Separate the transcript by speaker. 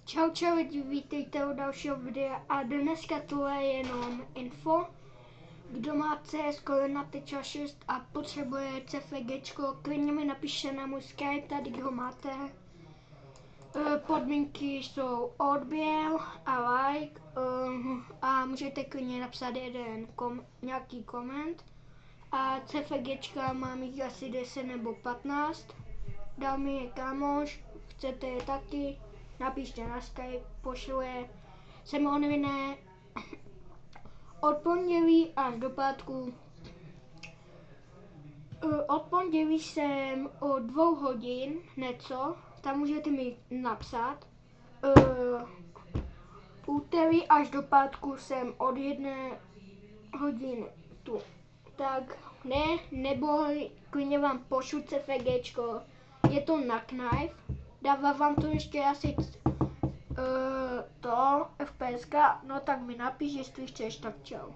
Speaker 1: Čau čau lidi, vítejte u dalšího videa a dneska tohle je jenom info. Kdo má CS na 6 a potřebuje CFGčko, klidně mi napište na můj Skype, tady ho máte. Podmínky jsou odběr a like a můžete klidně napsat nějaký koment. A CFGčka mám jich asi 10 nebo 15. Dal mi je kámoš, chcete je taky, napište na Skype, pošlu je. Jsem onlinné od pondělí až do pátku. Od pondělí jsem od 2 hodin něco, tam můžete mi napsat. Úterý až do pátku jsem od 1 hodiny tu. Tak ne, nebo klidně vám pošlu CFGčko. Je to na Knife, dává vám to ještě asi to FPSka, no tak mi napiš, jestli chceš, tak čau.